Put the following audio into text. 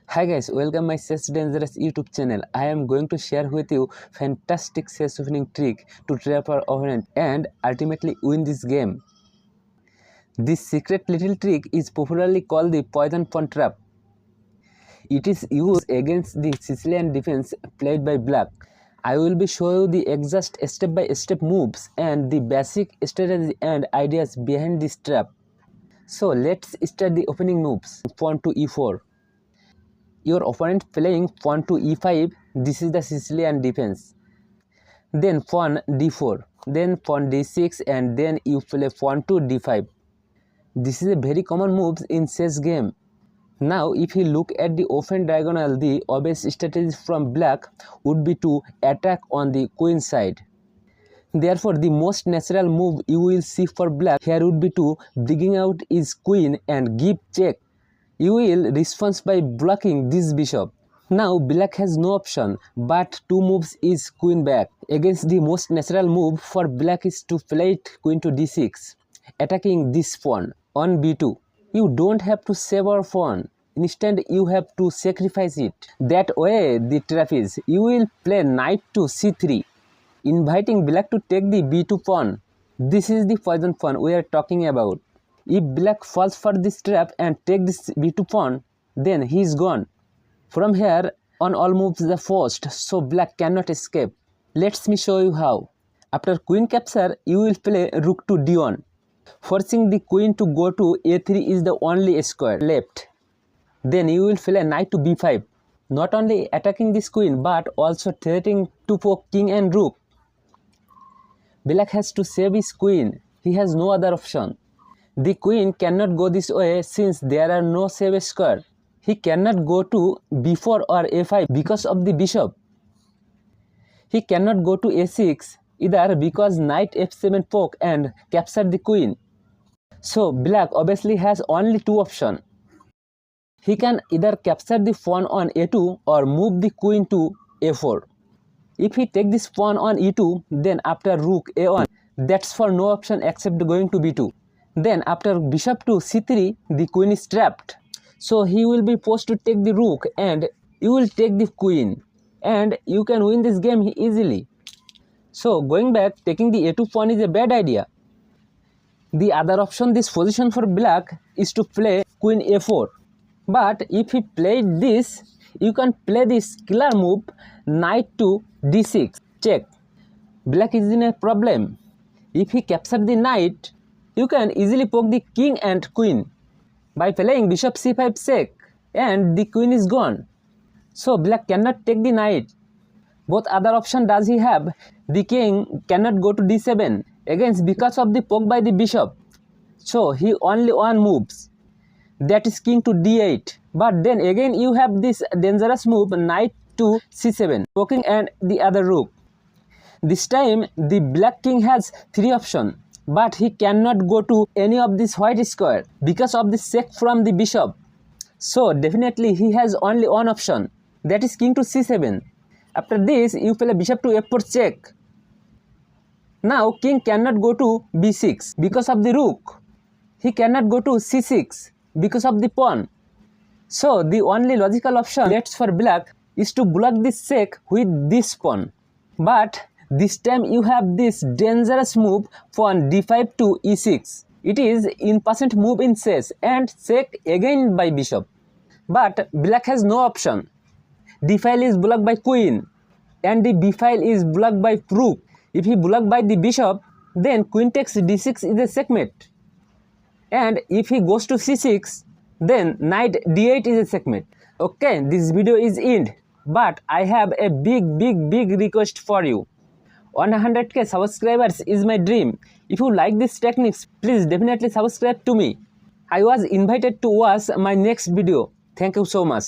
Hi guys, welcome my chessdangerous YouTube channel. I am going to share with you fantastic chess opening trick to trap our opponent and ultimately win this game. This secret little trick is popularly called the poison pawn trap. It is used against the Sicilian defense played by black. I will be showing you the exact step-by-step moves and the basic strategy and ideas behind this trap. So let's start the opening moves. Pawn to e4. Your opponent playing pawn to e5, this is the Sicilian defense. Then pawn d4, then pawn d6, and then you play pawn to d5. This is a very common move in chess game. Now if you look at the open diagonal, the obvious strategy from black would be to attack on the queen side. Therefore the most natural move you will see for black here would be to bringing out his queen and give check. You will respond by blocking this bishop. Now black has no option but two moves is queen back. Against the most natural move for black is to play queen to d6, attacking this pawn on b2. You don't have to save our pawn. Instead you have to sacrifice it. That way the trap is, you will play knight to c3, inviting black to take the b2 pawn. This is the poison pawn we are talking about. If black falls for this trap and take this b2 pawn, then he is gone. From here on all moves are forced, so black cannot escape. Let me show you how. After queen capture, you will play rook to d1. Forcing the queen to go to a3 is the only square left. Then you will play knight to b5. Not only attacking this queen but also threatening to poke king and rook. Black has to save his queen. He has no other option. The queen cannot go this way since there are no save square. He cannot go to b4 or a5 because of the bishop. He cannot go to a6 either because knight f7 poke and capture the queen. So black obviously has only two options. He can either capture the pawn on a2 or move the queen to a4. If he take this pawn on e2, then after rook a1, that's for no option except going to b2. Then after bishop to c3, the queen is trapped. So he will be forced to take the rook and you will take the queen. And you can win this game easily. So going back, taking the a2 pawn is a bad idea. The other option this position for black is to play queen a4. But if he played this, you can play this killer move knight to d6, check. Black is in a problem. If he captured the knight, you can easily poke the king and queen by playing bishop c5 check and the queen is gone. So black cannot take the knight. What other option does he have? The king cannot go to d7 against because of the poke by the bishop. So he only one moves. That is king to d8. But then again you have this dangerous move knight to c7, poking and the other rook. This time the black king has three options. But he cannot go to any of this white square because of the check from the bishop. So definitely he has only one option, that is king to c7. After this you play bishop to f4 check. Now king cannot go to b6 because of the rook. He cannot go to c6 because of the pawn. So the only logical option left for black is to block this check with this pawn. But this time you have this dangerous move pawn d5 to e6. It is impatient move in chess and check again by bishop. But black has no option. D file is blocked by queen and the b file is blocked by rook. If he blocked by the bishop, then queen takes d6 is a checkmate. And if he goes to c6, then knight d8 is a checkmate. Okay, this video is end. But I have a big request for you. 100k subscribers is my dream. If you like these techniques, please definitely subscribe to me. I was invited to watch my next video. Thank you so much.